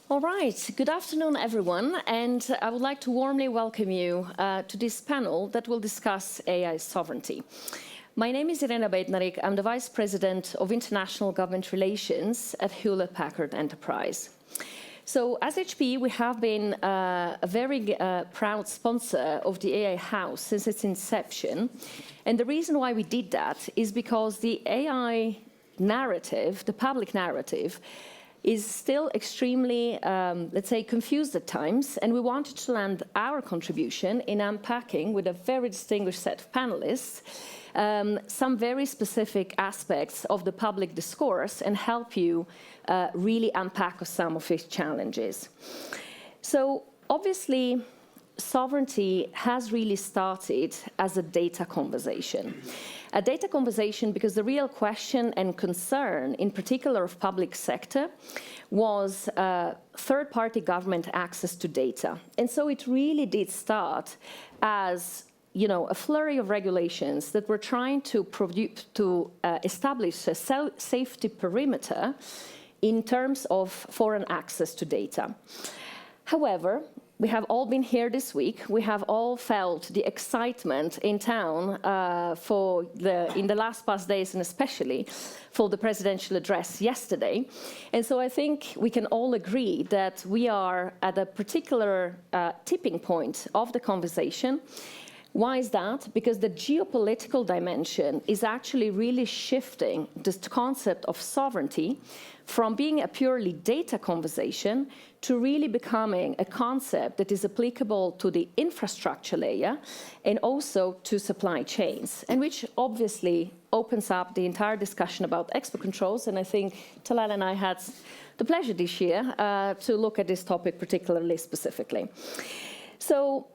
All right, good afternoon, everyone, and I would like to warmly welcome you to this panel that will discuss AI sovereignty. My name is Irena Bednarik. I'm the Vice President of International Government Relations at Hewlett-Packard Enterprise. So, as HP, we have been a very proud sponsor of the AI House since its inception. And the reason why we did that is because the AI narrative, the public narrative, is still extremely, let's say, confused at times, and we wanted to lend our contribution in unpacking, with a very distinguished set of panelists, some very specific aspects of the public discourse and help you really unpack some of its challenges. So, obviously, sovereignty has really started as a data conversation. A data conversation because the real question and concern, in particular of public sector, was third-party government access to data. And so it really did start as a flurry of regulations that were trying to establish a safety perimeter in terms of foreign access to data. However, we have all been here this week. We have all felt the excitement in town in the last past days, and especially for the presidential address yesterday. And so I think we can all agree that we are at a particular tipping point of the conversation. Why is that? Because the geopolitical dimension is actually really shifting this concept of sovereignty from being a purely data conversation to really becoming a concept that is applicable to the infrastructure layer and also to supply chains, and which obviously opens up the entire discussion about export controls. And I think Talal and I had the pleasure this year to look at this topic particularly specifically. So,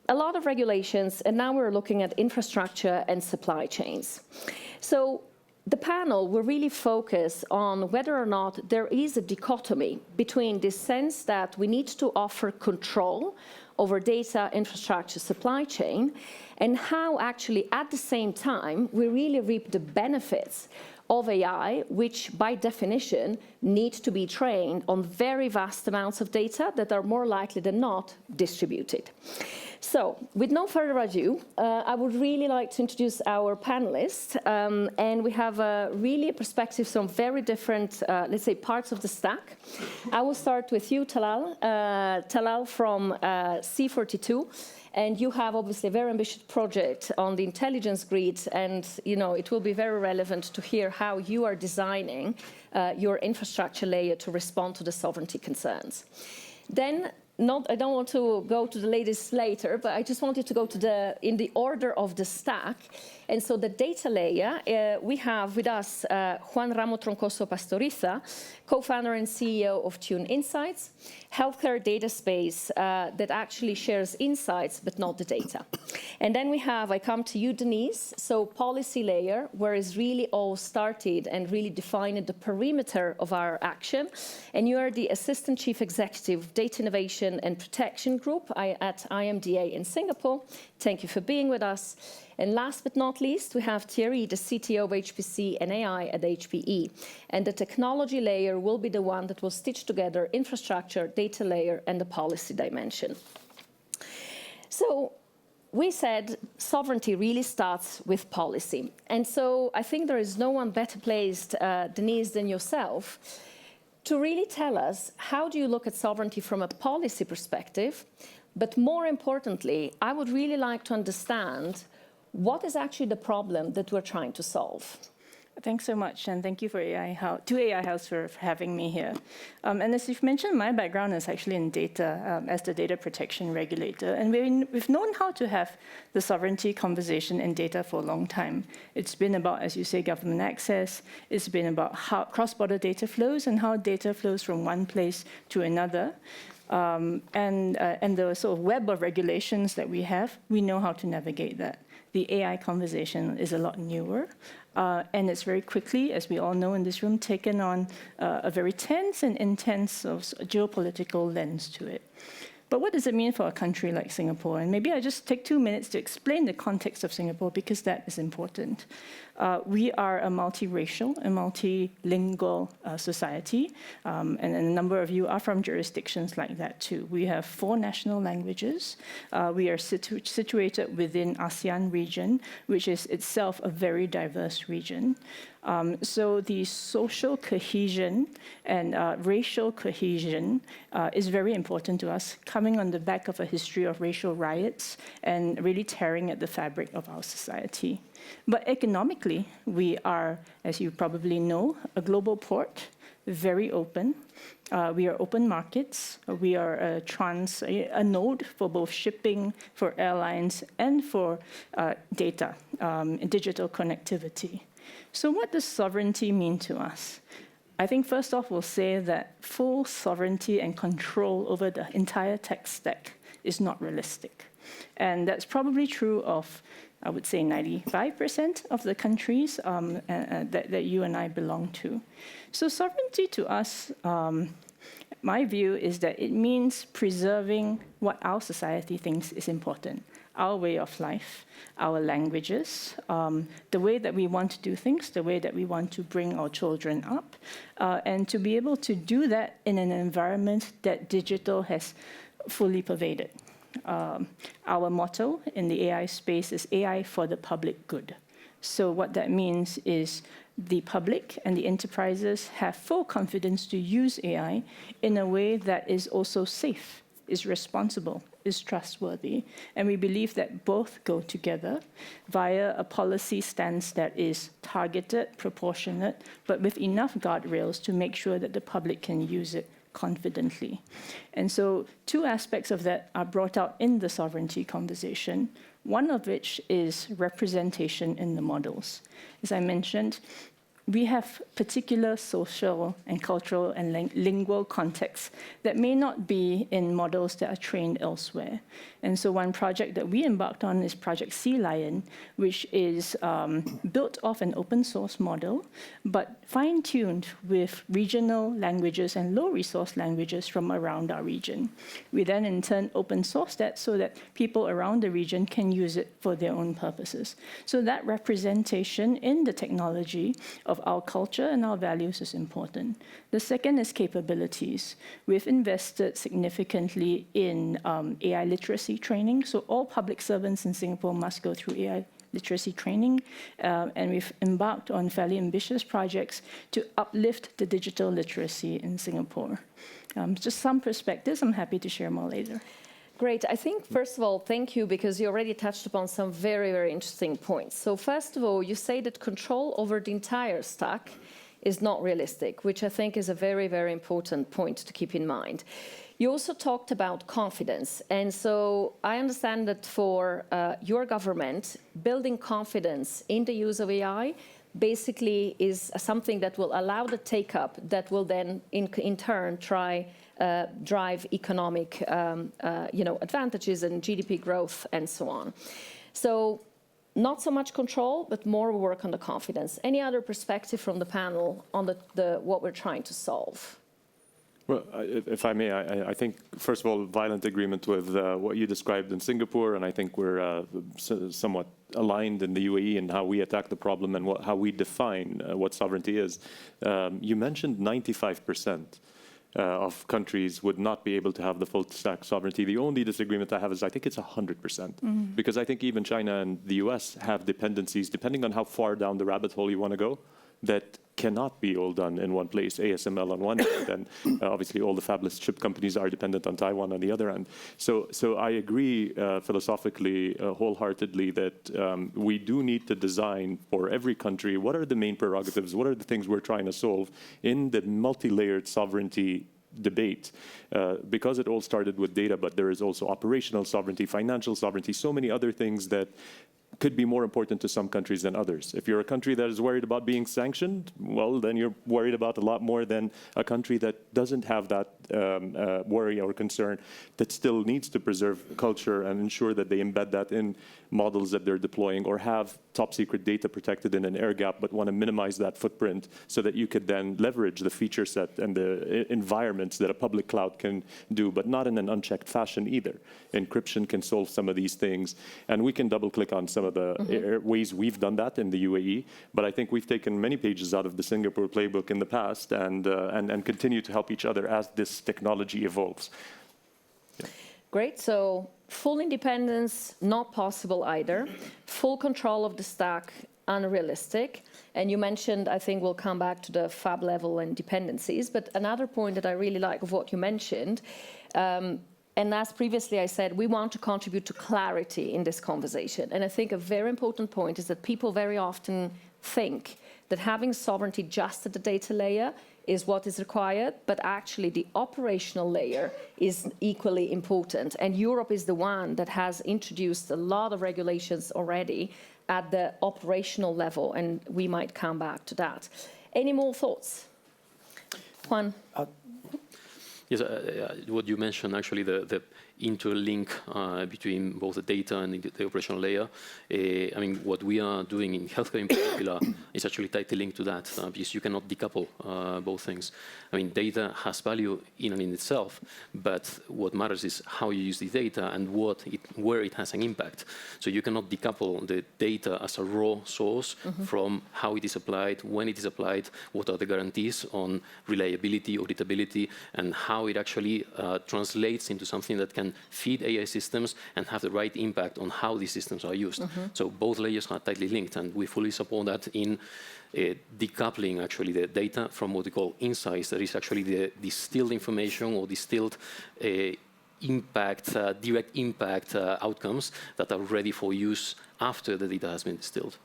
a lot of regulations, and now we're looking at infrastructure and supply chains. So the panel will really focus on whether or not there is a dichotomy between the sense that we need to offer control over data, infrastructure, supply chain, and how actually at the same time we really reap the benefits of AI, which by definition need to be trained on very vast amounts of data that are more likely than not distributed. So, with no further ado, I would really like to introduce our panelists, and we have really a perspective from very different, let's say, parts of the stack. I will start with you, Talal. Talal from C42. And you have obviously a very ambitious project on the intelligence grid, and it will be very relevant to hear how you are designing your infrastructure layer to respond to the sovereignty concerns. Then, I don't want to go to the ladies later, but I just wanted to go to in the order of the stack. And so the data layer, we have with us Juan Ramo Troncoso Pastoriza, co-founder and CEO of Tune Insights, healthcare data space that actually shares insights but not the data. And then I come to you, Denise, so policy layer, where it's really all started and really defined the perimeter of our action. And you are the Assistant Chief Executive of Data Innovation and Protection Group at IMDA in Singapore. Thank you for being with us. And last but not least, we have Thierry, the CTO of HPC and AI at HPE. And the technology layer will be the one that will stitch together infrastructure, data layer, and the policy dimension. So we said sovereignty really starts with policy. And so I think there is no one better placed, Denise, than yourself, to really tell us how do you look at sovereignty from a policy perspective. But more importantly, I would really like to understand what is actually the problem that we're trying to solve. Thanks so much, and thank you to AI House for having me here. And as you've mentioned, my background is actually in data as the data protection regulator, and we've known how to have the sovereignty conversation in data for a long time. It's been about, as you say, government access. It's been about how cross-border data flows and how data flows from one place to another. And the sort of web of regulations that we have, we know how to navigate that. The AI conversation is a lot newer, and it's very quickly, as we all know in this room, taken on a very tense and intense geopolitical lens to it. But what does it mean for a country like Singapore? And maybe I just take 2 minutes to explain the context of Singapore, because that is important. We are a multiracial and multilingual society, and a number of you are from jurisdictions like that too. We have 4 national languages. We are situated within ASEAN region, which is itself a very diverse region. So the social cohesion and racial cohesion is very important to us, coming on the back of a history of racial riots and really tearing at the fabric of our society. But economically, we are, as you probably know, a global port, very open. We are open markets. We are a node for both shipping, for airlines, and for data, digital connectivity. So what does sovereignty mean to us? I think first off, we'll say that full sovereignty and control over the entire tech stack is not realistic. And that's probably true of, I would say, 95% of the countries that you and I belong to. So sovereignty to us, my view is that it means preserving what our society thinks is important. Our way of life, our languages, the way that we want to do things, the way that we want to bring our children up, and to be able to do that in an environment that digital has fully pervaded. Our motto in the AI space is AI for the public good. So what that means is the public and the enterprises have full confidence to use AI in a way that is also safe, is responsible, is trustworthy. And we believe that both go together via a policy stance that is targeted, proportionate, but with enough guardrails to make sure that the public can use it confidently. And so 2 aspects of that are brought out in the sovereignty conversation, one of which is representation in the models. As I mentioned, we have particular social and cultural and lingual contexts that may not be in models that are trained elsewhere. And so one project that we embarked on is Project Sea Lion, which is built off an open source model, but fine-tuned with regional languages and low-resource languages from around our region. We then, in turn, open source that so that people around the region can use it for their own purposes. So that representation in the technology of our culture and our values is important. The second is capabilities. We've invested significantly in AI literacy training. So all public servants in Singapore must go through AI literacy training. And we've embarked on fairly ambitious projects to uplift the digital literacy in Singapore. Just some perspectives. I'm happy to share more later. Great. I think, first of all, thank you, because you already touched upon some very, very interesting points. So first of all, you say that control over the entire stack is not realistic, which I think is a very, very important point to keep in mind. You also talked about confidence. And so I understand that for your government, building confidence in the use of AI basically is something that will allow the take-up that will then, in turn, drive economic advantages and GDP growth and so on. So not so much control, but more work on the confidence. Any other perspective from the panel on what we're trying to solve? Well, if I may, I think, first of all, violent agreement with what you described in Singapore, and I think we're somewhat aligned in the UAE in how we attack the problem and how we define what sovereignty is. You mentioned 95%. Of countries would not be able to have the full stack sovereignty. The only disagreement I have is I think it's 100%. Because I think even China and the US have dependencies, depending on how far down the rabbit hole you want to go, that cannot be all done in one place. ASML on one end, and obviously all the fabless chip companies are dependent on Taiwan on the other end. So I agree philosophically, wholeheartedly, that we do need to design for every country what are the main prerogatives, what are the things we're trying to solve in the multi-layered sovereignty debate, because it all started with data, but there is also operational sovereignty, financial sovereignty, so many other things that could be more important to some countries than others. If you're a country that is worried about being sanctioned, well, then you're worried about a lot more than a country that doesn't have that worry or concern, that still needs to preserve culture and ensure that they embed that in models that they're deploying, or have top secret data protected in an air gap, but want to minimize that footprint so that you could then leverage the feature set and the environments that a public cloud can do, but not in an unchecked fashion either. Encryption can solve some of these things, and we can double click on some some of the ways we've done that in the UAE. But I think we've taken many pages out of the Singapore playbook in the past and continue to help each other as this technology evolves. Yeah. Great. So full independence, not possible either. Full control of the stack, unrealistic. And you mentioned, I think we'll come back to the fab level and dependencies, but another point that I really like of what you mentioned, and as previously I said, we want to contribute to clarity in this conversation. And I think a very important point is that people very often think that having sovereignty just at the data layer is what is required, but actually the operational layer is equally important. And Europe is the one that has introduced a lot of regulations already at the operational level, and we might come back to that. Any more thoughts? Juan? Yes, what you mentioned, actually, the interlink between both the data and the operational layer. I mean, what we are doing in healthcare in particular is actually tightly linked to that, because you cannot decouple both things. I mean, data has value in and in itself, but what matters is how you use the data and where it has an impact. So you cannot decouple the data as a raw source from how it is applied, when it is applied, what are the guarantees on reliability, auditability, and how it actually translates into something that can feed AI systems and have the right impact on how these systems are used. So both layers are tightly linked, and we fully support that in decoupling actually the data from what we call insights, that is actually the distilled information or distilled impact, direct impact outcomes that are ready for use after the data has been distilled.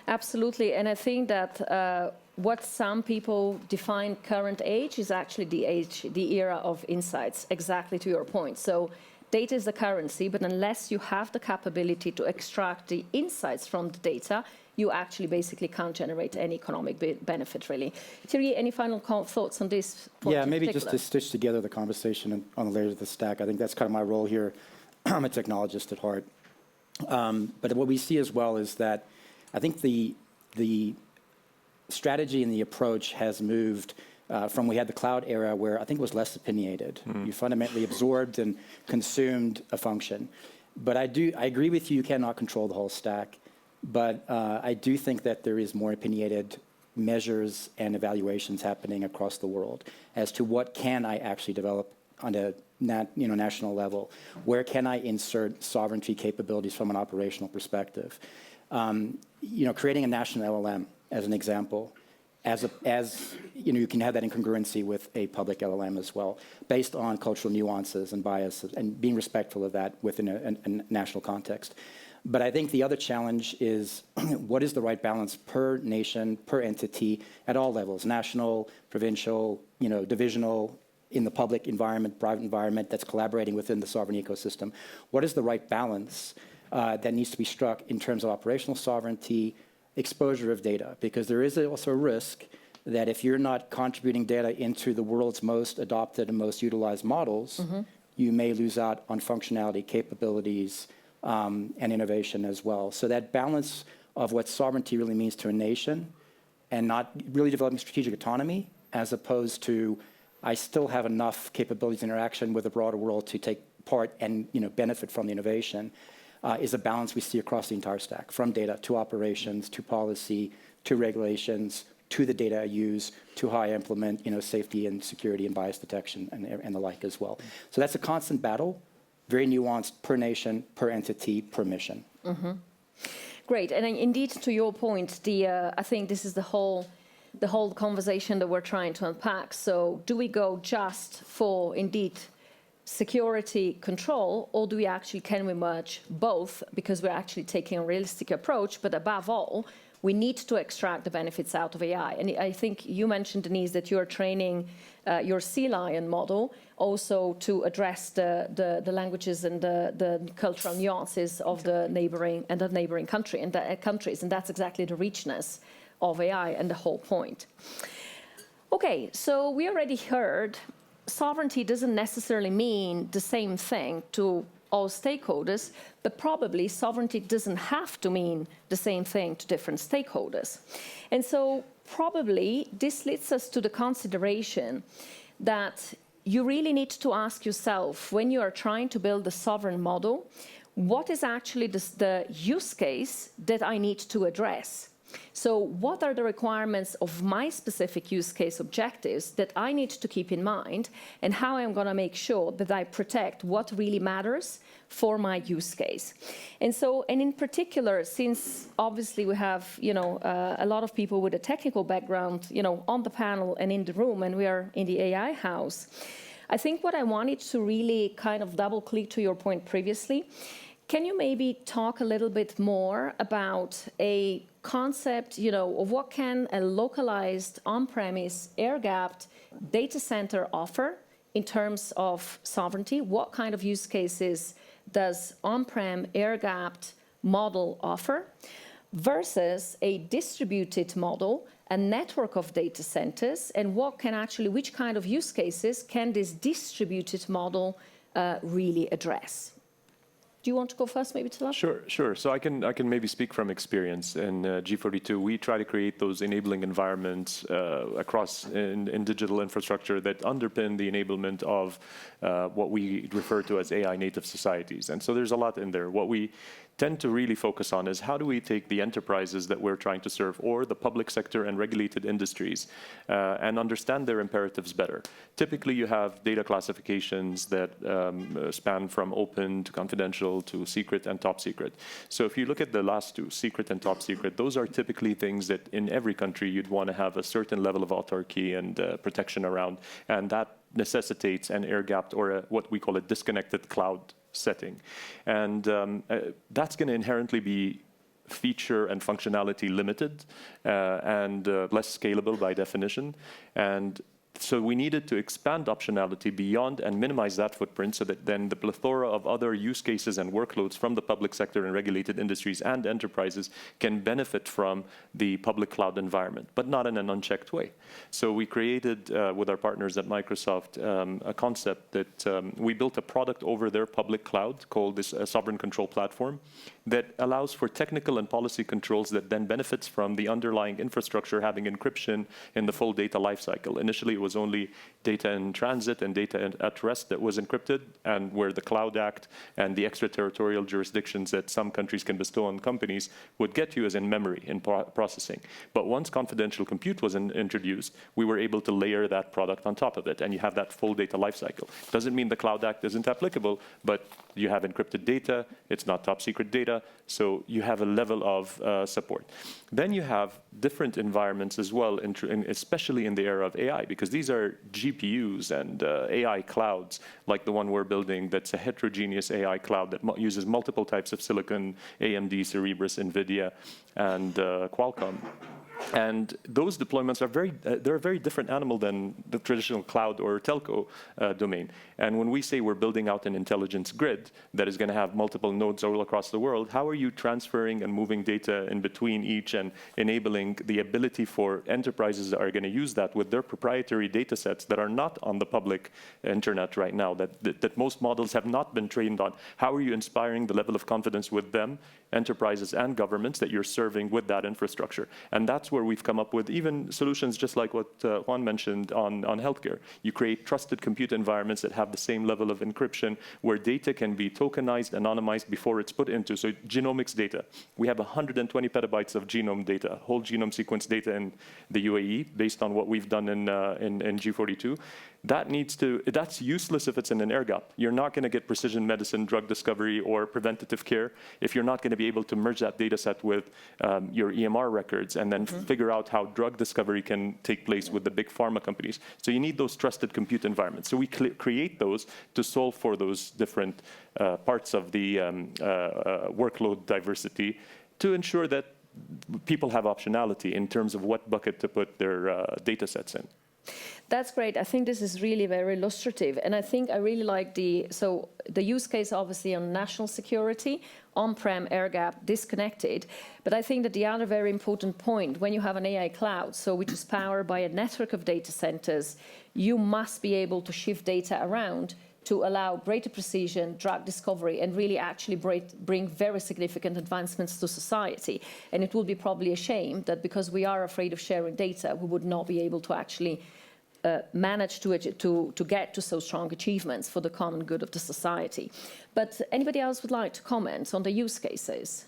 Absolutely, and I think that what some people define current age is actually the era of insights, exactly to your point. So data is the currency, but unless you have the capability to extract the insights from the data, you actually basically can't generate any economic benefit, really. Thierry, any final thoughts on this point? Yeah, maybe just to stitch together the conversation on the layers of the stack. I think that's kind of my role here. I'm a technologist at heart. But what we see as well is that I think the strategy and the approach has moved from we had the cloud era where I think it was less opinionated. You fundamentally absorbed and consumed a function. But I agree with you cannot control the whole stack. But I do think that there is more opinionated measures and evaluations happening across the world as to what can I actually develop on a national level. Where can I insert sovereignty capabilities from an operational perspective? Creating a national LLM as an example, you can have that incongruency with a public LLM as well, based on cultural nuances and biases, and being respectful of that within a national context. But I think the other challenge is what is the right balance per nation, per entity, at all levels, national, provincial, divisional, in the public environment, private environment that's collaborating within the sovereign ecosystem. What is the right balance that needs to be struck in terms of operational sovereignty, exposure of data? Because there is also a risk that if you're not contributing data into the world's most adopted and most utilized models, you may lose out on functionality, capabilities, and innovation as well. So that balance of what sovereignty really means to a nation and not really developing strategic autonomy, as opposed to I still have enough capabilities interaction with the broader world to take part and benefit from the innovation, is a balance we see across the entire stack, from data to operations, to policy, to regulations, to the data I use, to how I implement safety and security and bias detection and the like as well. So that's a constant battle, very nuanced per nation, per entity, per mission. Great, and indeed to your point, I think this is the whole conversation that we're trying to unpack. So do we go just for indeed security control, or can we merge both, because we're actually taking a realistic approach, but above all, we need to extract the benefits out of AI. And I think you mentioned, Denise, that you're training your Sea Lion model also to address the languages and the cultural nuances of the neighboring countries, and that's exactly the richness of AI and the whole point. Okay, so we already heard sovereignty doesn't necessarily mean the same thing to all stakeholders, but probably sovereignty doesn't have to mean the same thing to different stakeholders. And so probably this leads us to the consideration that you really need to ask yourself, when you are trying to build a sovereign model, what is actually the use case that I need to address? So what are the requirements of my specific use case objectives that I need to keep in mind, and how I'm going to make sure that I protect what really matters for my use case? And so, and in particular, since obviously we have, a lot of people with a technical background, on the panel and in the room, and we are in the AI house, I think what I wanted to really kind of double click to your point previously, can you maybe talk a little bit more about a concept, of what can a localized on-premise air-gapped data center offer in terms of sovereignty? What kind of use cases does on-prem air-gapped model offer versus a distributed model, a network of data centers, and which kind of use cases can this distributed model really address? Do you want to go first, maybe, Tilak? Sure. So I can maybe speak from experience. In G42, we try to create those enabling environments across in digital infrastructure that underpin the enablement of what we refer to as AI native societies. And so there's a lot in there. What we tend to really focus on is how do we take the enterprises that we're trying to serve, or the public sector and regulated industries, and understand their imperatives better. Typically, you have data classifications that span from open to confidential to secret and top secret. So if you look at the last two, secret and top secret, those are typically things that in every country you'd want to have a certain level of autarky and protection around, and that necessitates an air-gapped or what we call a disconnected cloud setting. And that's going to inherently be feature and functionality limited and less scalable by definition. And so we needed to expand optionality beyond and minimize that footprint so that then the plethora of other use cases and workloads from the public sector and regulated industries and enterprises can benefit from the public cloud environment, but not in an unchecked way. So we created, with our partners at Microsoft, a concept that we built a product over their public cloud called this Sovereign Control Platform that allows for technical and policy controls that then benefits from the underlying infrastructure having encryption in the full data lifecycle. Initially, it was only data in transit and data at rest that was encrypted, and where the Cloud Act and the extraterritorial jurisdictions that some countries can bestow on companies would get you as in memory in processing. But once confidential compute was introduced, we were able to layer that product on top of it, and you have that full data lifecycle. Doesn't mean the Cloud Act isn't applicable, but you have encrypted data, it's not top secret data, so you have a level of support. Then you have different environments as well, especially in the era of AI, because these are GPUs and AI clouds, like the one we're building that's a heterogeneous AI cloud that uses multiple types of silicon, AMD, Cerebras, NVIDIA, and Qualcomm. And those deployments are they're a very different animal than the traditional cloud or telco domain. And when we say we're building out an intelligence grid that is going to have multiple nodes all across the world, how are you transferring and moving data in between each and enabling the ability for enterprises that are going to use that with their proprietary data sets that are not on the public internet right now, that most models have not been trained on? How are you inspiring the level of confidence with them, enterprises and governments, that you're serving with that infrastructure? And that's where we've come up with even solutions just like what Juan mentioned on healthcare. You create trusted compute environments that have the same level of encryption, where data can be tokenized, anonymized before it's put into. So genomics data, we have 120 petabytes of genome data, whole genome sequence data in the UAE, based on what we've done in G42. That's useless if it's in an air gap. You're not going to get precision medicine, drug discovery, or preventative care if you're not going to be able to merge that data set with your EMR records and then figure out how drug discovery can take place with the big pharma companies. So you need those trusted compute environments. So we create those to solve for those different parts of the workload diversity to ensure that people have optionality in terms of what bucket to put their data sets in. That's great. I think this is really very illustrative. And I think I really like the use case, obviously, on national security, on-prem, air-gap, disconnected. But I think that the other very important point, when you have an AI cloud, which is powered by a network of data centers, you must be able to shift data around to allow greater precision, drug discovery, and really actually bring very significant advancements to society. And it will be probably a shame that because we are afraid of sharing data, we would not be able to actually manage to get to so strong achievements for the common good of the society. But anybody else would like to comment on the use cases?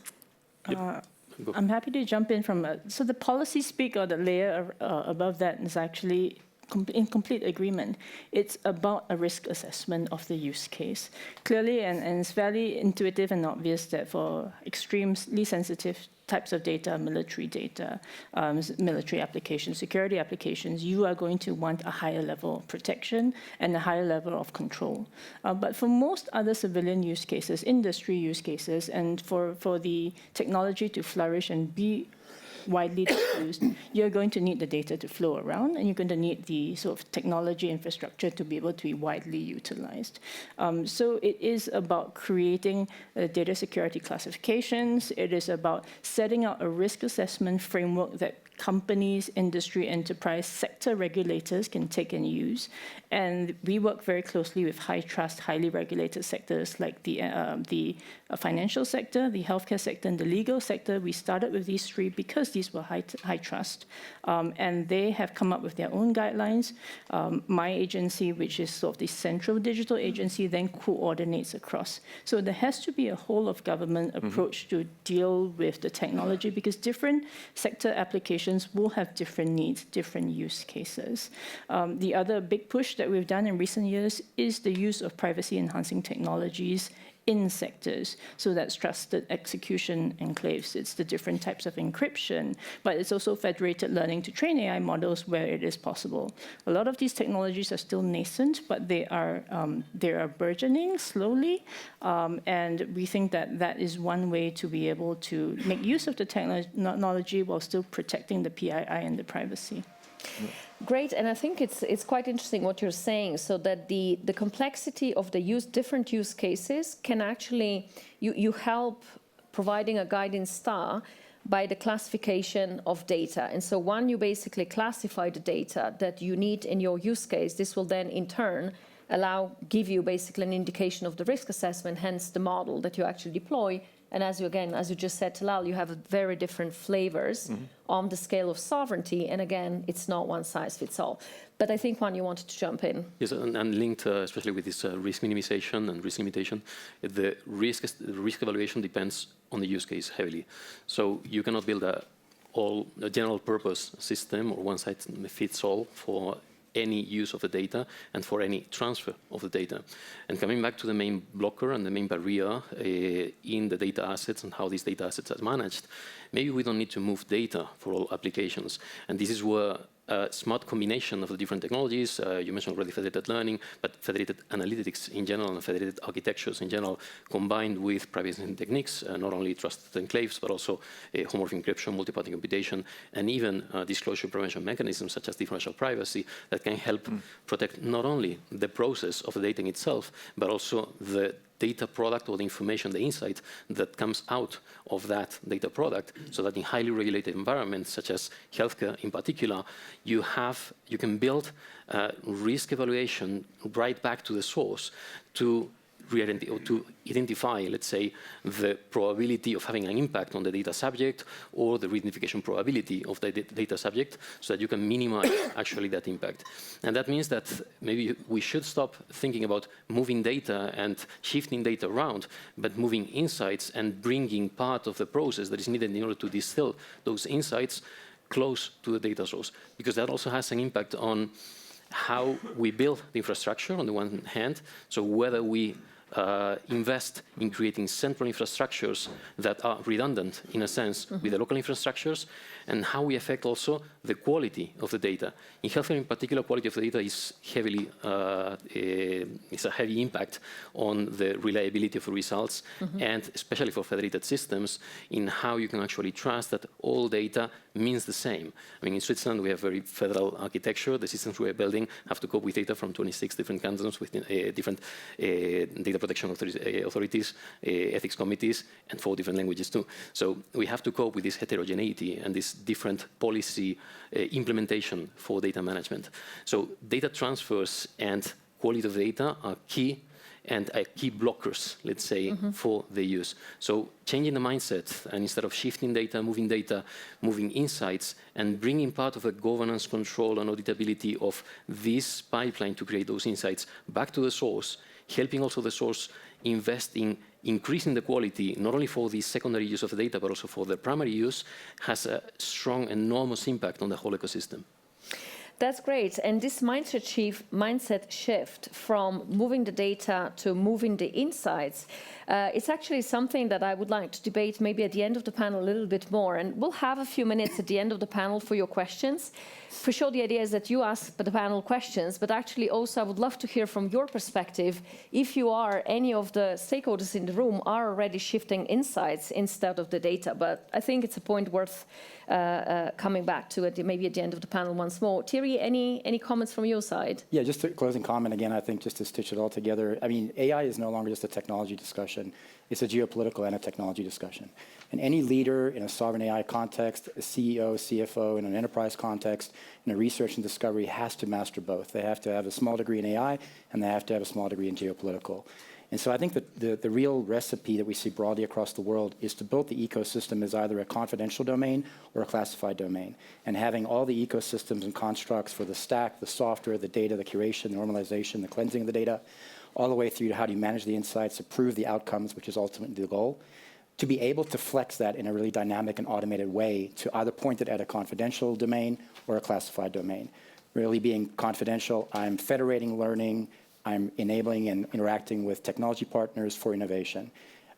I'm happy to jump in from so the policy speak or the layer above that is actually in complete agreement. It's about a risk assessment of the use case. Clearly, and it's very intuitive and obvious that for extremely sensitive types of data, military applications, security applications, you are going to want a higher level of protection and a higher level of control. But for most other civilian use cases, industry use cases, and for the technology to flourish and be widely diffused, you're going to need the data to flow around, and you're going to need the sort of technology infrastructure to be able to be widely utilized. So it is about creating data security classifications. It is about setting out a risk assessment framework that companies, industry, enterprise, sector regulators can take and use. And we work very closely with high trust, highly regulated sectors like the financial sector, the healthcare sector, and the legal sector. We started with these three because these were high trust. And they have come up with their own guidelines. My agency, which is sort of the central digital agency, then coordinates across. So there has to be a whole of government approach to deal with the technology, because different sector applications will have different needs, different use cases. The other big push that we've done in recent years is the use of privacy-enhancing technologies in sectors. So that's trusted execution enclaves. It's the different types of encryption, but it's also federated learning to train AI models where it is possible. A lot of these technologies are still nascent, but they are burgeoning slowly. And we think that that is one way to be able to make use of the technology while still protecting the PII and the privacy. Great, and I think it's quite interesting what you're saying, so that the complexity of the different use cases can actually, you help providing a guiding star by the classification of data. And so when you basically classify the data that you need in your use case, this will then in turn give you basically an indication of the risk assessment, hence the model that you actually deploy. And as you just said, Talal, you have very different flavors on the scale of sovereignty. And again, it's not one size fits all. But I think, Juan, you wanted to jump in. Yes, and linked especially with this risk minimization and risk limitation, the risk evaluation depends on the use case heavily. So you cannot build a general purpose system or one size fits all for any use of the data and for any transfer of the data. And coming back to the main blocker and the main barrier in the data assets and how these data assets are managed, maybe we don't need to move data for all applications. And this is where a smart combination of the different technologies, you mentioned already federated learning, but federated analytics in general and federated architectures in general, combined with privacy techniques, not only trusted enclaves, but also homomorphic encryption, multi-party computation, and even disclosure prevention mechanisms such as differential privacy that can help protect not only the process of the data in itself, but also the data product or the information, the insight that comes out of that data product, so that in highly regulated environments, such as healthcare in particular, you can build risk evaluation right back to the source to identify, let's say, the probability of having an impact on the data subject or the reidentification probability of the data subject, so that you can minimize actually that impact. And that means that maybe we should stop thinking about moving data and shifting data around, but moving insights and bringing part of the process that is needed in order to distill those insights close to the data source, because that also has an impact on how we build the infrastructure on the one hand, so whether we invest in creating central infrastructures that are redundant, in a sense, with the local infrastructures, and how we affect also the quality of the data. In healthcare, in particular, quality of the data is heavily, it's a heavy impact on the reliability of the results, and especially for federated systems, in how you can actually trust that all data means the same. I mean, in Switzerland, we have very federal architecture. The systems we are building have to cope with data from 26 different cantons with different data protection authorities, ethics committees, and 4 different languages too. So we have to cope with this heterogeneity and this different policy implementation for data management. So data transfers and quality of data are key, and key blockers, let's say, for the use. So changing the mindset, and instead of shifting data, moving insights, and bringing part of the governance, control, and auditability of this pipeline to create those insights back to the source, helping also the source invest in increasing the quality, not only for the secondary use of the data, but also for the primary use, has a strong, enormous impact on the whole ecosystem. That's great. And this mindset shift from moving the data to moving the insights, it's actually something that I would like to debate maybe at the end of the panel a little bit more. And we'll have a few minutes at the end of the panel for your questions. For sure, the idea is that you ask the panel questions, but actually also I would love to hear from your perspective if you are, any of the stakeholders in the room are already shifting insights instead of the data. But I think it's a point worth coming back to it maybe at the end of the panel once more. Thierry, any comments from your side? Yeah, just a closing comment again, I think just to stitch it all together. I mean, AI is no longer just a technology discussion. It's a geopolitical and a technology discussion. And any leader in a sovereign AI context, a CEO, CFO in an enterprise context, in a research and discovery has to master both. They have to have a small degree in AI and they have to have a small degree in geopolitical. And so I think that the real recipe that we see broadly across the world is to build the ecosystem as either a confidential domain or a classified domain. And having all the ecosystems and constructs for the stack, the software, the data, the curation, the normalization, the cleansing of the data, all the way through to how do you manage the insights, approve the outcomes, which is ultimately the goal, to be able to flex that in a really dynamic and automated way to either point it at a confidential domain or a classified domain. Really being confidential, I'm federating learning, I'm enabling and interacting with technology partners for innovation.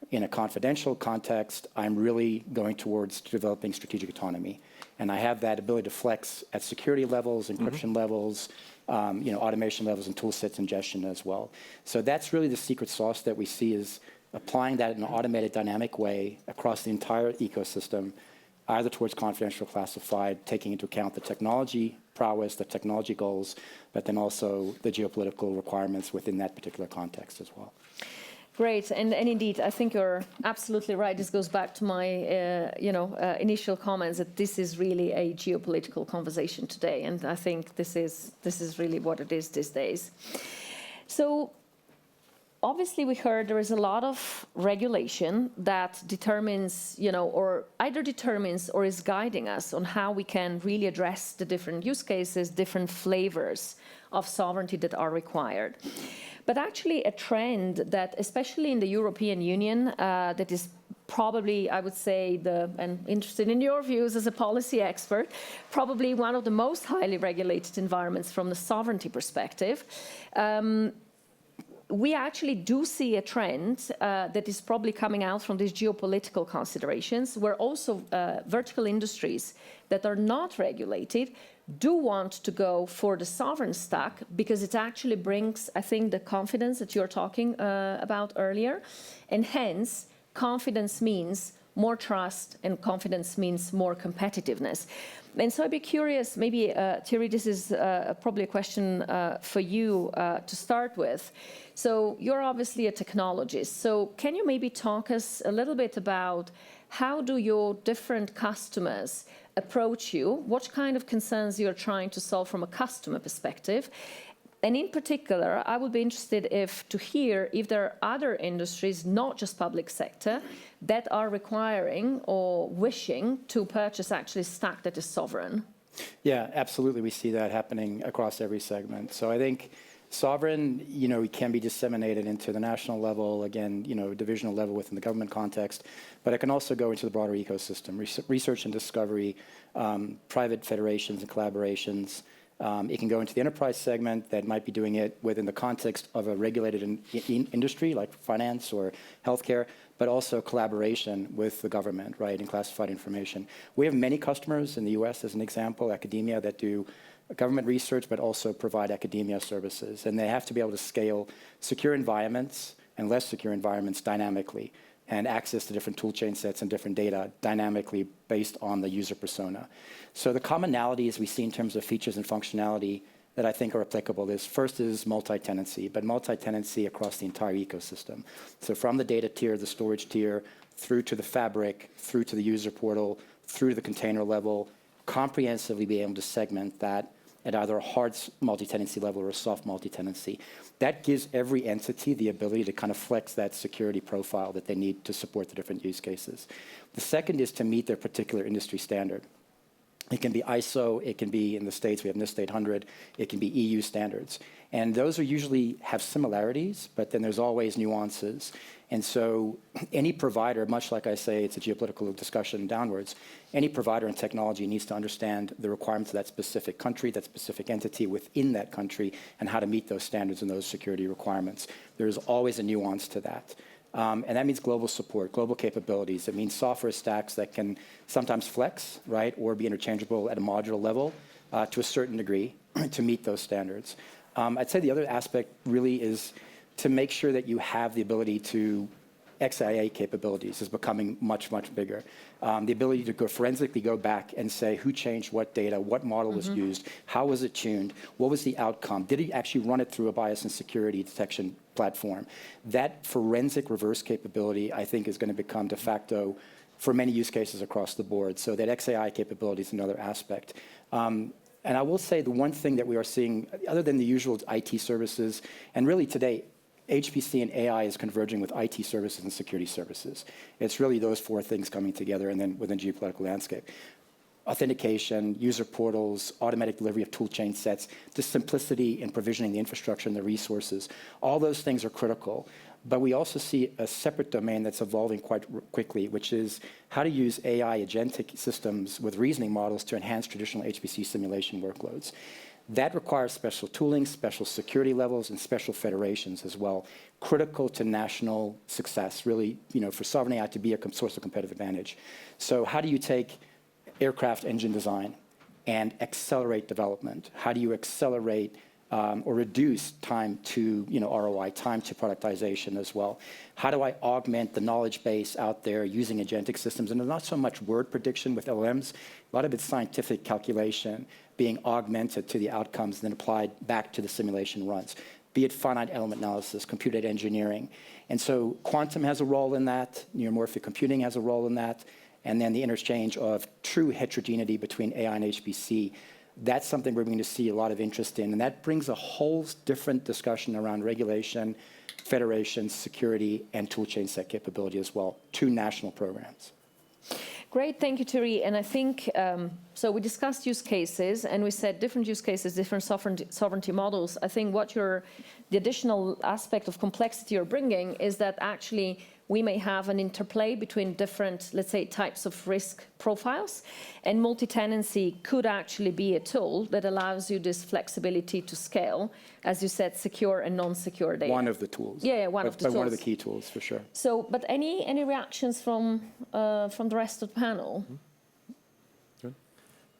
In a confidential context, I'm really going towards developing strategic autonomy. And I have that ability to flex at security levels, encryption levels, automation levels, and tool sets ingestion as well. So that's really the secret sauce that we see, is applying that in an automated, dynamic way across the entire ecosystem, either towards confidential or classified, taking into account the technology prowess, the technology goals, but then also the geopolitical requirements within that particular context as well. Great, and indeed, I think you're absolutely right. This goes back to my, initial comments that this is really a geopolitical conversation today, and I think this is really what it is these days. So, obviously, we heard there is a lot of regulation that determines, or either determines or is guiding us on how we can really address the different use cases, different flavors of sovereignty that are required. But actually a trend that, especially in the European Union, that is probably, I would say, and interested in your views as a policy expert, probably one of the most highly regulated environments from the sovereignty perspective. We actually do see a trend that is probably coming out from these geopolitical considerations, where also vertical industries that are not regulated do want to go for the sovereign stack, because it actually brings, I think, the confidence that you're talking about earlier. And hence, confidence means more trust, and confidence means more competitiveness. And so I'd be curious, maybe, Thierry, this is probably a question for you to start with. So you're obviously a technologist. So can you maybe talk us a little bit about how do your different customers approach you? What kind of concerns you're trying to solve from a customer perspective? And in particular, I would be interested to hear if there are other industries, not just public sector, that are requiring or wishing to purchase actually stack that is sovereign. Yeah, absolutely. We see that happening across every segment. So I think sovereign, it can be disseminated into the national level, again, divisional level within the government context, but it can also go into the broader ecosystem, research and discovery, private federations and collaborations. It can go into the enterprise segment that might be doing it within the context of a regulated industry like finance or healthcare, but also collaboration with the government, right, and classified information. We have many customers in the US, as an example, academia, that do government research, but also provide academia services. And they have to be able to scale secure environments and less secure environments dynamically, and access to different toolchain sets and different data dynamically based on the user persona. So the commonalities we see in terms of features and functionality that I think are applicable is, first is multi-tenancy, but multi-tenancy across the entire ecosystem. So from the data tier, the storage tier, through to the fabric, through to the user portal, through to the container level, comprehensively be able to segment that at either a hard multi-tenancy level or a soft multi-tenancy. That gives every entity the ability to kind of flex that security profile that they need to support the different use cases. The second is to meet their particular industry standard. It can be ISO, it can be, in the States, we have NIST 800, it can be EU standards. And those are usually have similarities, but then there's always nuances. And so any provider, much like I say, it's a geopolitical discussion downwards, any provider in technology needs to understand the requirements of that specific country, that specific entity within that country, and how to meet those standards and those security requirements. There's always a nuance to that. And that means global support, global capabilities. It means software stacks that can sometimes flex, right, or be interchangeable at a modular level to a certain degree to meet those standards. I'd say the other aspect really is to make sure that you have the ability to XIA capabilities is becoming much, much bigger. The ability to forensically go back and say who changed what data, what model was used, how was it tuned, what was the outcome, did he actually run it through a bias and security detection platform? That forensic reverse capability, I think, is going to become de facto for many use cases across the board. So that XAI capability is another aspect. And I will say the one thing that we are seeing, other than the usual IT services, and really today, HPC and AI is converging with IT services and security services. It's really those four things coming together, and then within geopolitical landscape. Authentication, user portals, automatic delivery of tool chain sets, just simplicity in provisioning the infrastructure and the resources. All those things are critical. But we also see a separate domain that's evolving quite quickly, which is how to use AI agentic systems with reasoning models to enhance traditional HPC simulation workloads. That requires special tooling, special security levels, and special federations as well, critical to national success, really, for sovereign AI to be a source of competitive advantage. So how do you take aircraft engine design and accelerate development? How do you accelerate or reduce time to ROI, time to productization as well? How do I augment the knowledge base out there using agentic systems? And not so much word prediction with LLMs, a lot of it's scientific calculation being augmented to the outcomes and then applied back to the simulation runs, be it finite element analysis, computed engineering. And so quantum has a role in that, neuromorphic computing has a role in that, and then the interchange of true heterogeneity between AI and HPC. That's something we're going to see a lot of interest in, and that brings a whole different discussion around regulation, federation, security, and toolchain set capability as well, two national programs. Great, thank you, Thierry. And I think, so we discussed use cases, and we said different use cases, different sovereignty models. I think the additional aspect of complexity you're bringing is that actually we may have an interplay between different, let's say, types of risk profiles, and multi-tenancy could actually be a tool that allows you this flexibility to scale, as you said, secure and non-secure data. One of the tools. Yeah, one of the tools. One of the key tools, for sure. So, but any reactions from the rest of the panel?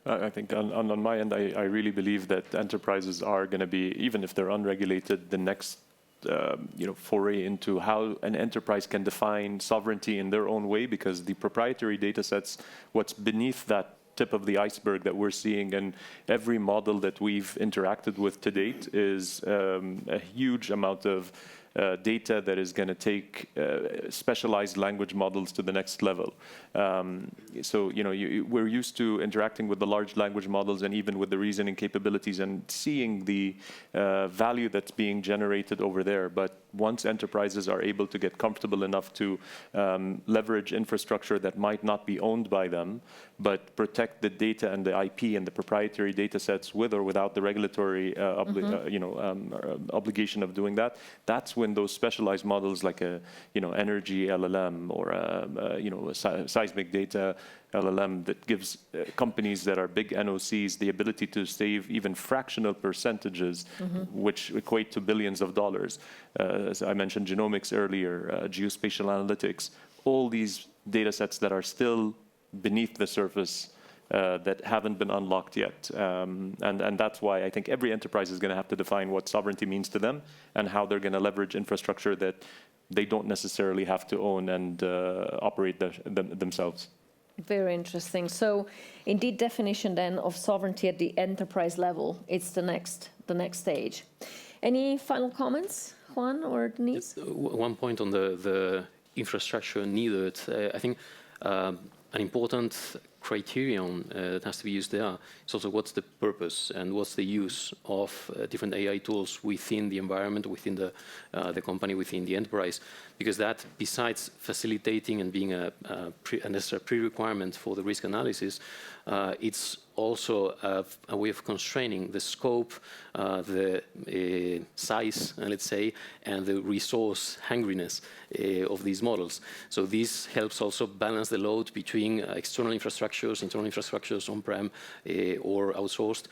I think on my end, I really believe that enterprises are going to be, even if they're unregulated, the next foray into how an enterprise can define sovereignty in their own way, because the proprietary data sets, what's beneath that tip of the iceberg that we're seeing, and every model that we've interacted with to date is a huge amount of data that is going to take specialized language models to the next level. So, we're used to interacting with the large language models and even with the reasoning capabilities and seeing the value that's being generated over there. But once enterprises are able to get comfortable enough to leverage infrastructure that might not be owned by them, but protect the data and the IP and the proprietary data sets with or without the regulatory obligation of doing that, that's when those specialized models like a energy LLM or a seismic data LLM that gives companies that are big NOCs the ability to save even fractional percentages, which equate to billions of dollars. As I mentioned genomics earlier, geospatial analytics, all these data sets that are still beneath the surface that haven't been unlocked yet. And that's why I think every enterprise is going to have to define what sovereignty means to them and how they're going to leverage infrastructure that they don't necessarily have to own and operate themselves. Very interesting. So indeed, definition then of sovereignty at the enterprise level, it's the next stage. Any final comments, Juan or Denise? One point on the infrastructure needed. I think an important criterion that has to be used there is also what's the purpose and what's the use of different AI tools within the environment, within the company, within the enterprise, because that, besides facilitating and being a necessary pre-requirement for the risk analysis, it's also a way of constraining the scope, the size, let's say, and the resource hungriness of these models. So this helps also balance the load between external infrastructures on-prem or outsourced,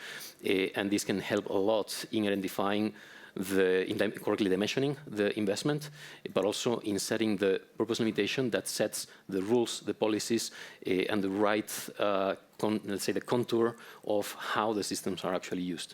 and this can help a lot in identifying correctly dimensioning the investment, but also in setting the purpose limitation that sets the rules, the policies, and the right, let's say, the contour of how the systems are actually used.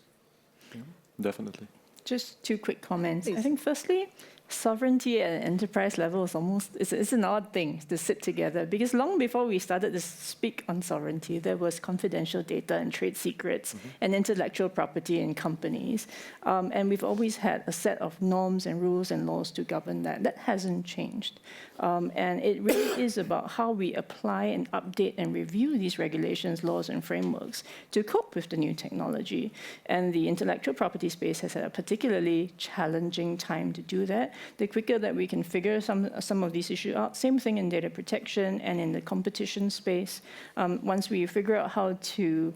Yeah, definitely. Just 2 quick comments. Please. I think firstly, sovereignty at an enterprise level is it's an odd thing to sit together, because long before we started to speak on sovereignty, there was confidential data and trade secrets and intellectual property in companies. And we've always had a set of norms and rules and laws to govern that. That hasn't changed. And it really is about how we apply and update and review these regulations, laws, and frameworks to cope with the new technology. And the intellectual property space has had a particularly challenging time to do that. The quicker that we can figure some of these issues out, same thing in data protection and in the competition space. Once we figure out how to,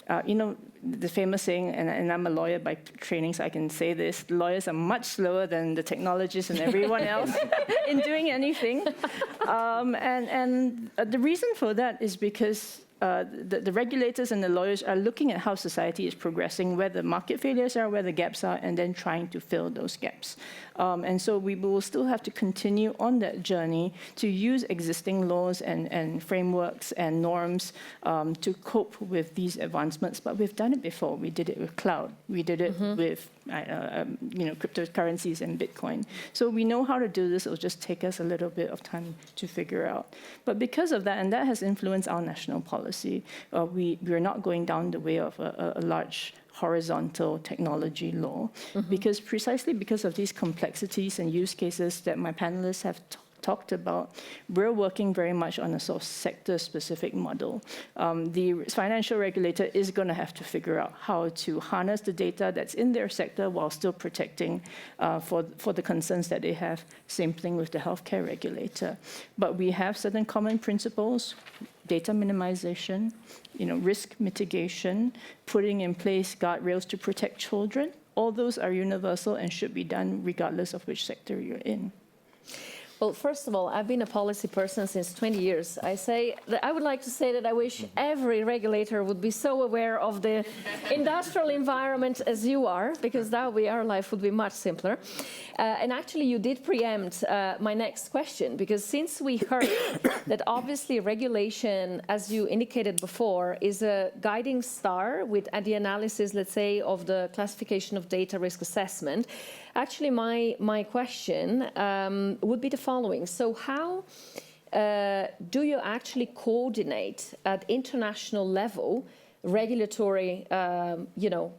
the famous saying, and I'm a lawyer by training, so I can say this, lawyers are much slower than the technologists and everyone else in doing anything. And the reason for that is because the regulators and the lawyers are looking at how society is progressing, where the market failures are, where the gaps are, and then trying to fill those gaps. And so we will still have to continue on that journey to use existing laws and frameworks and norms to cope with these advancements. But we've done it before. We did it with cloud. We did it with cryptocurrencies and Bitcoin. So we know how to do this. It'll just take us a little bit of time to figure out. But because of that, and that has influenced our national policy, we're not going down the way of a large horizontal technology law, because precisely because of these complexities and use cases that my panelists have talked about, we're working very much on a sort of sector-specific model. The financial regulator is going to have to figure out how to harness the data that's in their sector while still protecting for the concerns that they have. Same thing with the healthcare regulator. But we have certain common principles: data minimization, risk mitigation, putting in place guardrails to protect children. All those are universal and should be done regardless of which sector you're in. Well, first of all, I've been a policy person since 20 years. I would like to say that I wish every regulator would be so aware of the industrial environment as you are, because that way our life would be much simpler. And actually, you did preempt my next question, because since we heard that obviously regulation, as you indicated before, is a guiding star with the analysis, let's say, of the classification of data risk assessment, actually my question would be the following. So how do you actually coordinate at international level regulatory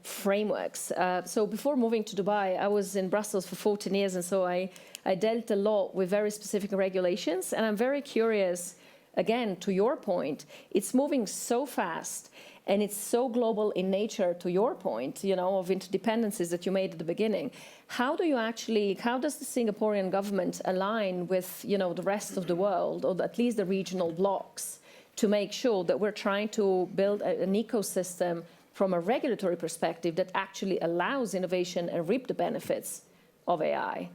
frameworks? So before moving to Dubai, I was in Brussels for 14 years, and so I dealt a lot with very specific regulations. And I'm very curious, again, to your point, it's moving so fast and it's so global in nature, to your point, of interdependencies that you made at the beginning. How does the Singaporean government align with, the rest of the world, or at least the regional blocs, to make sure that we're trying to build an ecosystem from a regulatory perspective that actually allows innovation and reap the benefits of AI?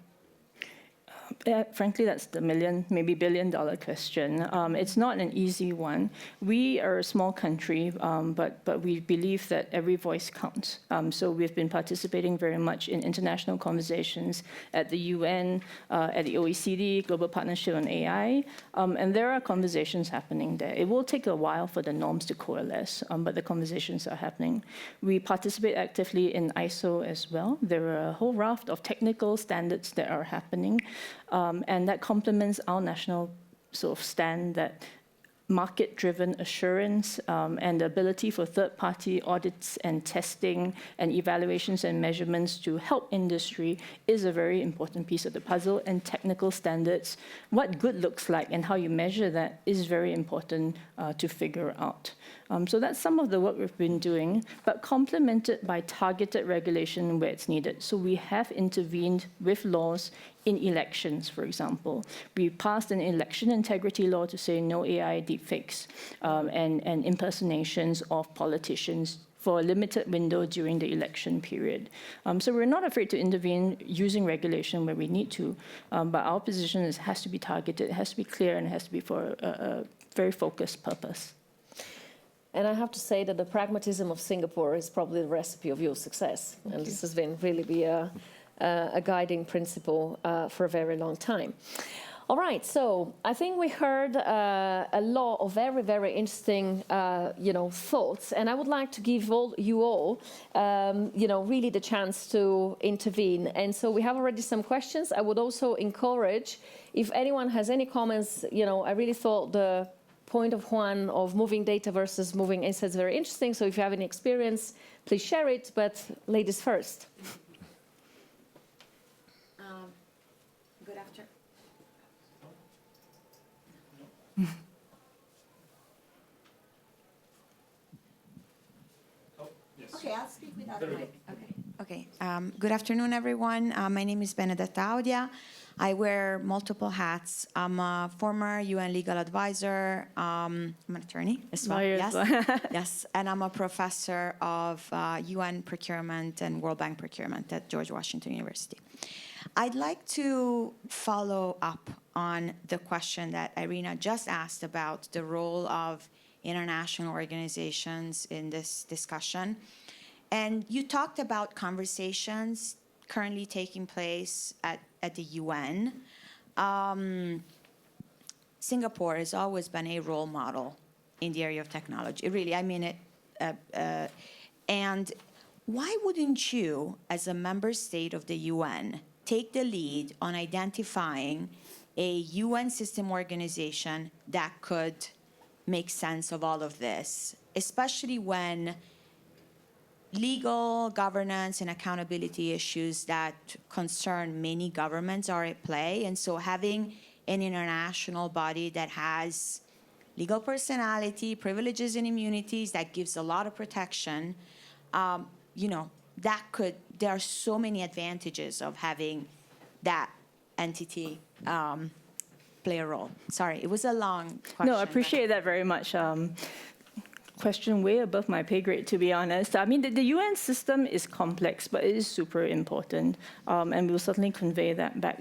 Frankly, that's the maybe billion-dollar question. It's not an easy one. We are a small country, but we believe that every voice counts. So we've been participating very much in international conversations at the UN, at the OECD, Global Partnership on AI, and there are conversations happening there. It will take a while for the norms to coalesce, but the conversations are happening. We participate actively in ISO as well. There are a whole raft of technical standards that are happening. And that complements our national sort of stand that market-driven assurance and the ability for third-party audits and testing and evaluations and measurements to help industry is a very important piece of the puzzle. And technical standards, what good looks like and how you measure that is very important to figure out. So that's some of the work we've been doing, but complemented by targeted regulation where it's needed. So we have intervened with laws in elections, for example. We passed an election integrity law to say no AI deepfakes and impersonations of politicians for a limited window during the election period. So we're not afraid to intervene using regulation where we need to, but our position is it has to be targeted, it has to be clear, and it has to be for a very focused purpose. And I have to say that the pragmatism of Singapore is probably the recipe of your success. And this has been really a guiding principle for a very long time. All right, so I think we heard a lot of very, very interesting, thoughts, and I would like to give you all, really the chance to intervene. And so we have already some questions. I would also encourage, if anyone has any comments, I really thought the point of Juan of moving data versus moving insights is very interesting. So if you have any experience, please share it. But ladies first. Good afternoon. Okay, I'll speak without a mic. Okay. Good afternoon, everyone. My name is Benedetta Audia. I wear multiple hats. I'm a former UN legal advisor. I'm an attorney as well. Yes. Yes, and I'm a professor of UN procurement and World Bank procurement at George Washington University. I'd like to follow up on the question that Irina just asked about the role of international organizations in this discussion. And you talked about conversations currently taking place at the UN. Singapore has always been a role model in the area of technology. Really, I mean it. And why wouldn't you, as a member state of the UN, take the lead on identifying a UN system organization that could make sense of all of this, especially when legal, governance, and accountability issues that concern many governments are at play. And so having an international body that has legal personality, privileges, and immunities that gives a lot of protection, there are so many advantages of having that entity play a role. Sorry, it was a long question. No, I appreciate that very much. Question way above my pay grade, to be honest. I mean, the UN system is complex, but it is super important, and we'll certainly convey that back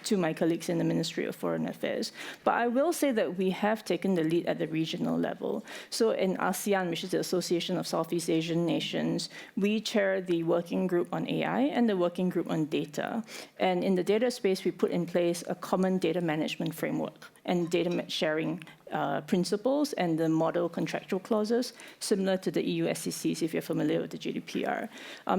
to my colleagues in the Ministry of Foreign Affairs. But I will say that we have taken the lead at the regional level. So in ASEAN, which is the Association of Southeast Asian Nations, we chair the working group on AI and the working group on data. And in the data space, we put in place a common data management framework and data sharing principles and the model contractual clauses, similar to the EU SECs, if you're familiar with the GDPR.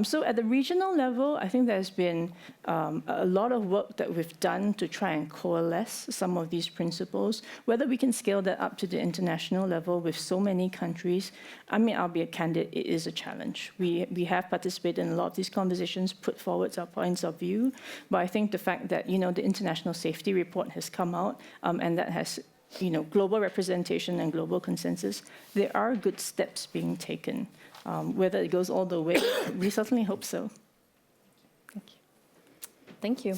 So at the regional level, I think there's been a lot of work that we've done to try and coalesce some of these principles. Whether we can scale that up to the international level with so many countries, I mean, I'll be a candid, it is a challenge. We have participated in a lot of these conversations, put forward our points of view, but I think the fact that, the International Safety Report has come out, and that has global representation and global consensus, there are good steps being taken. Whether it goes all the way, we certainly hope so. Thank you. Thank you.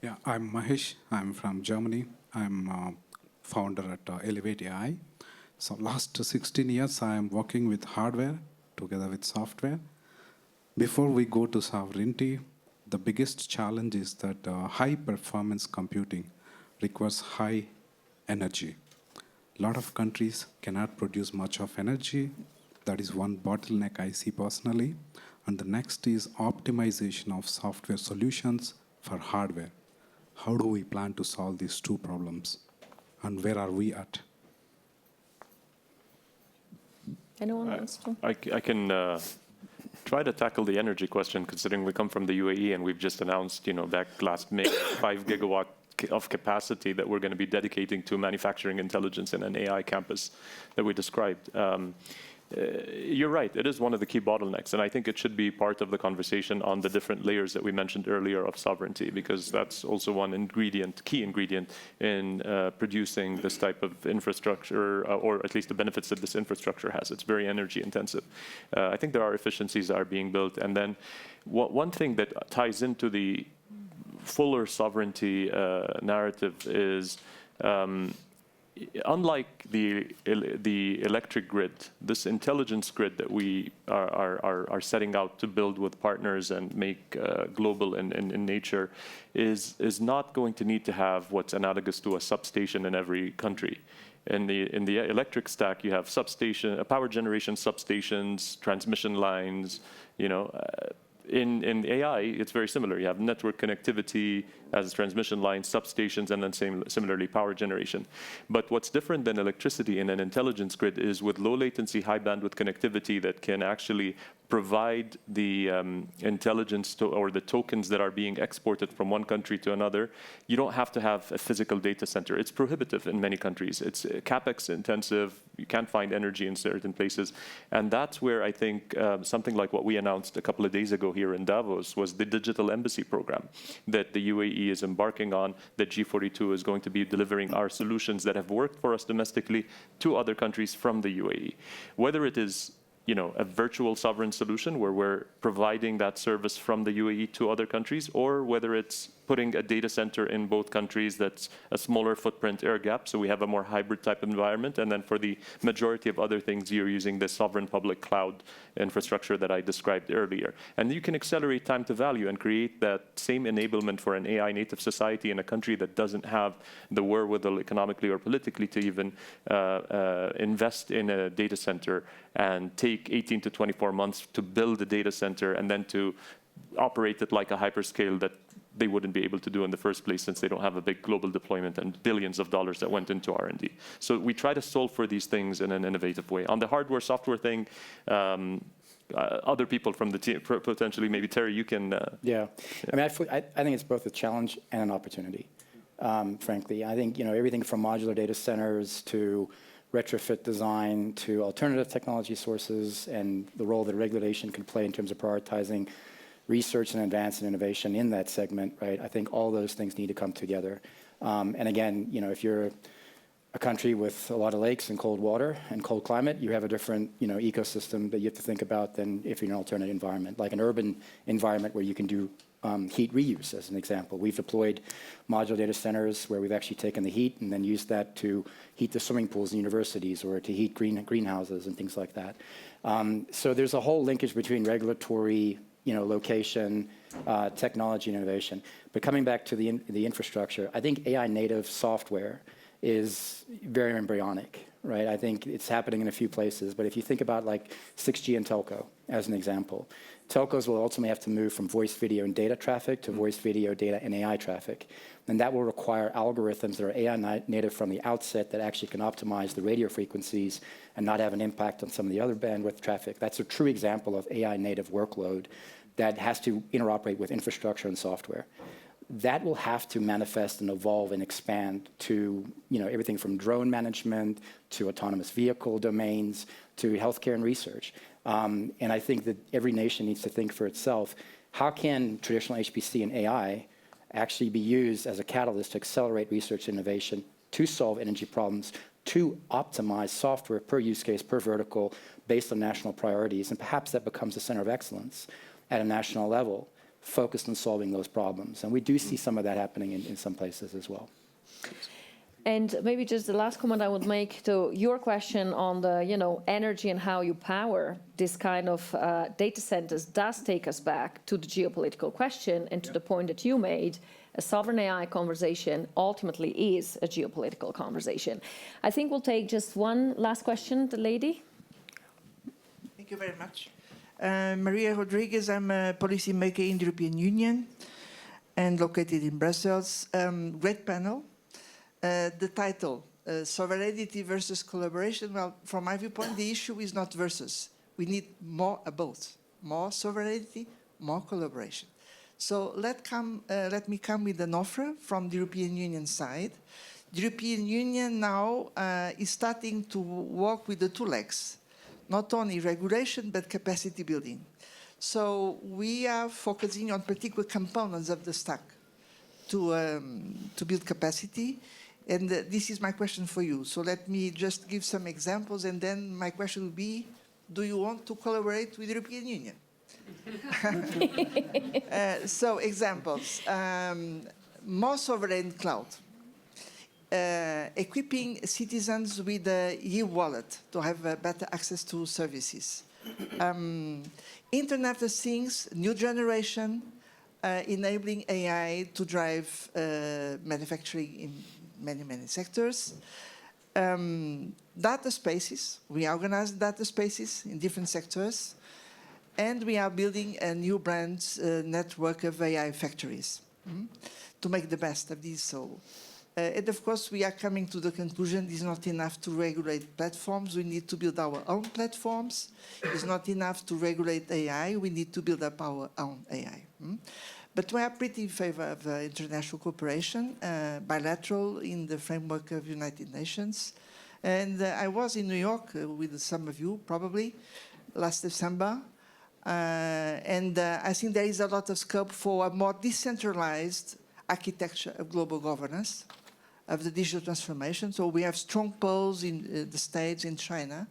Yeah, I'm Mahesh. I'm from Germany. I'm founder at Elevate AI. So last 16 years, I'm working with hardware together with software. Before we go to sovereignty, the biggest challenge is that high-performance computing requires high energy. A lot of countries cannot produce much of energy. That is one bottleneck I see personally. And the next is optimization of software solutions for hardware. How do we plan to solve these two problems? And where are we at? Anyone wants to? I can try to tackle the energy question, considering we come from the UAE and we've just announced, back last May, 5 gigawatt of capacity that we're going to be dedicating to manufacturing intelligence in an AI campus that we described. You're right, it is one of the key bottlenecks, and I think it should be part of the conversation on the different layers that we mentioned earlier of sovereignty, because that's also one key ingredient in producing this type of infrastructure, or at least the benefits that this infrastructure has. It's very energy intensive. I think there are efficiencies that are being built, and then one thing that ties into the fuller sovereignty narrative is unlike the electric grid, this intelligence grid that we are setting out to build with partners and make global in nature is not going to need to have what's analogous to a substation in every country. In the electric stack, you have power generation substations, transmission lines, In AI, it's very similar. You have network connectivity as transmission lines, substations, and then similarly power generation. But what's different than electricity in an intelligence grid is with low latency, high bandwidth connectivity that can actually provide the intelligence or the tokens that are being exported from one country to another. You don't have to have a physical data center. It's prohibitive in many countries. It's capex intensive. You can't find energy in certain places. And that's where I think something like what we announced a couple of days ago here in Davos was the digital embassy program that the UAE is embarking on, that G42 is going to be delivering our solutions that have worked for us domestically to other countries from the UAE. Whether it is a virtual sovereign solution where we're providing that service from the UAE to other countries, or whether it's putting a data center in both countries that's a smaller footprint air gap, so we have a more hybrid type of environment. And then for the majority of other things, you're using the sovereign public cloud infrastructure that I described earlier. And you can accelerate time to value and create that same enablement for an AI native society in a country that doesn't have the wherewithal economically or politically to even invest in a data center and take 18 to 24 months to build a data center and then to operate it like a hyperscale that they wouldn't be able to do in the first place, since they don't have a big global deployment and billions of dollars that went into R&D. So we try to solve for these things in an innovative way. On the hardware, software thing, other people from the team, potentially, maybe Terry, you can... Yeah, I mean, I think it's both a challenge and an opportunity, frankly. I think, everything from modular data centers to retrofit design to alternative technology sources and the role that regulation can play in terms of prioritizing research and advance and innovation in that segment, right? I think all those things need to come together. And again, if you're a country with a lot of lakes and cold water and cold climate, you have a different, ecosystem that you have to think about than if you're in an alternate environment, like an urban environment where you can do heat reuse, as an example. We've deployed modular data centers where we've actually taken the heat and then used that to heat the swimming pools in universities or to heat greenhouses and things like that. So there's a whole linkage between regulatory, location, technology, and innovation. But coming back to the infrastructure, I think AI native software is very embryonic, right? I think it's happening in a few places. But if you think about like 6G and telco as an example, telcos will ultimately have to move from voice, video, and data traffic to voice, video, data, and AI traffic. And that will require algorithms that are AI native from the outset that actually can optimize the radio frequencies and not have an impact on some of the other bandwidth traffic. That's a true example of AI native workload that has to interoperate with infrastructure and software. That will have to manifest and evolve and expand to everything from drone management to autonomous vehicle domains to healthcare and research. And I think that every nation needs to think for itself, how can traditional HPC and AI actually be used as a catalyst to accelerate research innovation, to solve energy problems, to optimize software per use case, per vertical, based on national priorities. And perhaps that becomes a center of excellence at a national level, focused on solving those problems. And we do see some of that happening in some places as well. And maybe just the last comment I would make to your question on the energy and how you power this kind of data centers does take us back to the geopolitical question and to the point that you made. A sovereign AI conversation ultimately is a geopolitical conversation. I think we'll take just one last question, the lady. Thank you very much. Maria Rodriguez, I'm a policymaker in the European Union and located in Brussels. Great panel. The title, Sovereignty versus Collaboration. Well, from my viewpoint, the issue is not versus. We need more both. More sovereignty, more collaboration. So let me come with an offer from the European Union side. The European Union now is starting to work with the two legs, not only regulation, but capacity building. So we are focusing on particular components of the stack to build capacity. And this is my question for you. So let me just give some examples, and then my question will be, do you want to collaborate with the European Union? So examples, more sovereign cloud, equipping citizens with an e-wallet to have better access to services, Internet of Things, new generation, enabling AI to drive manufacturing in many sectors. Data spaces, we organize data spaces in different sectors, and we are building a new brand network of AI factories to make the best of these. And of course, we are coming to the conclusion it's not enough to regulate platforms. We need to build our own platforms. It's not enough to regulate AI. We need to build up our own AI. But we are pretty in favor of international cooperation, bilateral in the framework of United Nations. And I was in New York with some of you, probably, last December. And I think there is a lot of scope for a more decentralized architecture of global governance, of the digital transformation. So we have strong poles in the States, in China.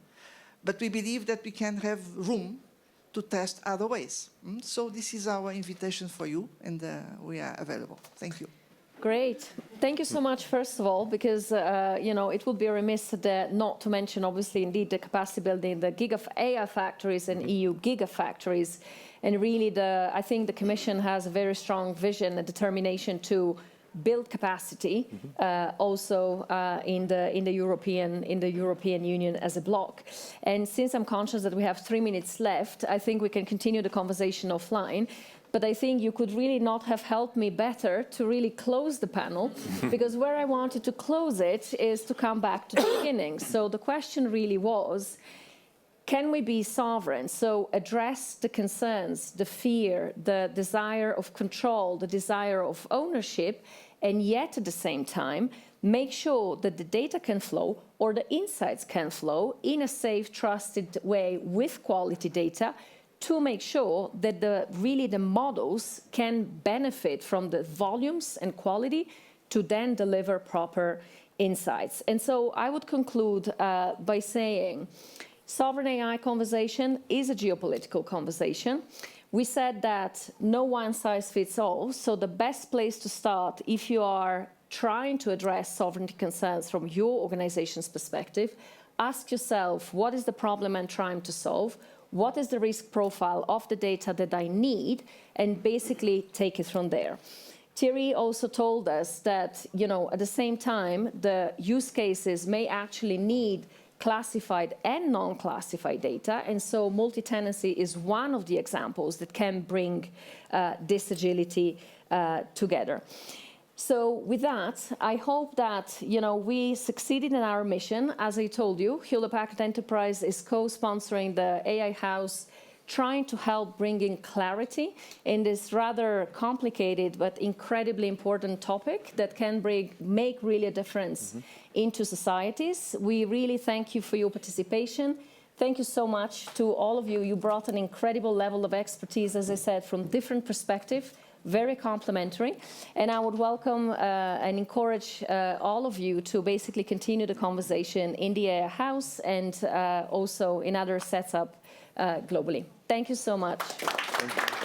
But we believe that we can have room to test other ways. So this is our invitation for you, and we are available. Thank you. Great. Thank you so much, first of all, because it would be remiss not to mention, obviously, indeed, the capacity building, the AI factories and EU gigafactories. And really, I think the Commission has a very strong vision and determination to build capacity, also in the European Union as a bloc. And since I'm conscious that we have 3 minutes left, I think we can continue the conversation offline. But I think you could really not have helped me better to really close the panel, because where I wanted to close it is to come back to the beginning. So the question really was, can we be sovereign? So address the concerns, the fear, the desire of control, the desire of ownership, and yet at the same time, make sure that the data can flow or the insights can flow in a safe, trusted way with quality data, to make sure that the models can benefit from the volumes and quality to then deliver proper insights. And so I would conclude by saying, sovereign AI conversation is a geopolitical conversation. We said that no one size fits all, so the best place to start if you are trying to address sovereignty concerns from your organization's perspective, ask yourself, what is the problem I'm trying to solve? What is the risk profile of the data that I need? And basically take it from there. Thierry also told us that, at the same time, the use cases may actually need classified and non-classified data. And so multi-tenancy is one of the examples that can bring this agility together. So with that, I hope that we succeeded in our mission. As I told you, Hewlett-Packard Enterprise is co-sponsoring the AI House, trying to help bring in clarity in this rather complicated but incredibly important topic that can make really a difference into societies. We really thank you for your participation. Thank you so much to all of you. You brought an incredible level of expertise, as I said, from different perspectives. Very complementary, and I would welcome and encourage all of you to basically continue the conversation in the AI House and also in other setups globally. Thank you so much. Thank you.